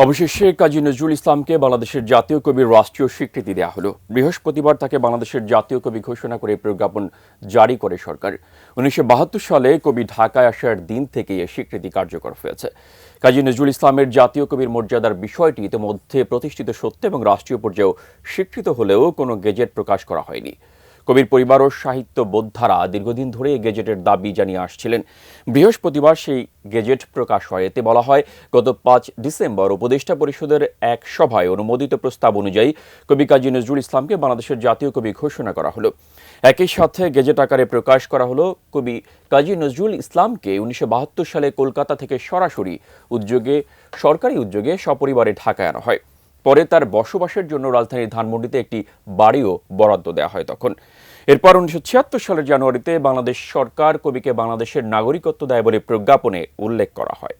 অবশেষে কাজী নজরুল ইসলামকে বাংলাদেশের জাতীয় কবির রাষ্ট্রীয় স্বীকৃতি দেওয়া হলো। বৃহস্পতিবার তাকে বাংলাদেশের জাতীয় কবি ঘোষণা করে প্রজ্ঞাপন জারি করে সরকার। 1972 সালে কবি ঢাকায় আসার দিন থেকেই এই স্বীকৃতি কার্যকর হয়েছে। কাজী নজরুল ইসলামের জাতীয় কবির মর্যাদার বিষয়টি ইতিমধ্যে প্রতিষ্ঠিত সত্য এবং রাষ্ট্রীয় পর্যায়েও স্বীকৃত হলেও কোনো গেজেট প্রকাশ করা হয়নি। কবির পরিবার ও সাহিত্য বোদ্ধারা দীর্ঘদিন ধরে এই গেজেটের দাবি জানিয়ে আসছিলেন। বৃহস্পতিবার সেই গেজেট প্রকাশ হয়। এতে বলা হয়, গত 5 ডিসেম্বর উপদেষ্টা পরিষদের এক সভায় অনুমোদিত প্রস্তাব অনুযায়ী কবি কাজী নজরুল ইসলামকে বাংলাদেশের জাতীয় কবি ঘোষণা করা হলো। একই সাথে গেজেট আকারে প্রকাশ করা হলো কবি কাজী নজরুল ইসলামকে 1972 সালে কলকাতা থেকে সরাসরি সরকারি উদ্যোগে সপরিবারে ঢাকায় আনা হয়। পরে তার বসবাসের জন্য রাজধানীর ধানমন্ডিতে একটি বাড়িও বরাদ্দ দেওয়া হয়। তখন এরপর 1976 সালের জানুয়ারিতে বাংলাদেশ সরকার কবিকে বাংলাদেশের নাগরিকত্ব দেয় বলে প্রজ্ঞাপনে উল্লেখ করা হয়।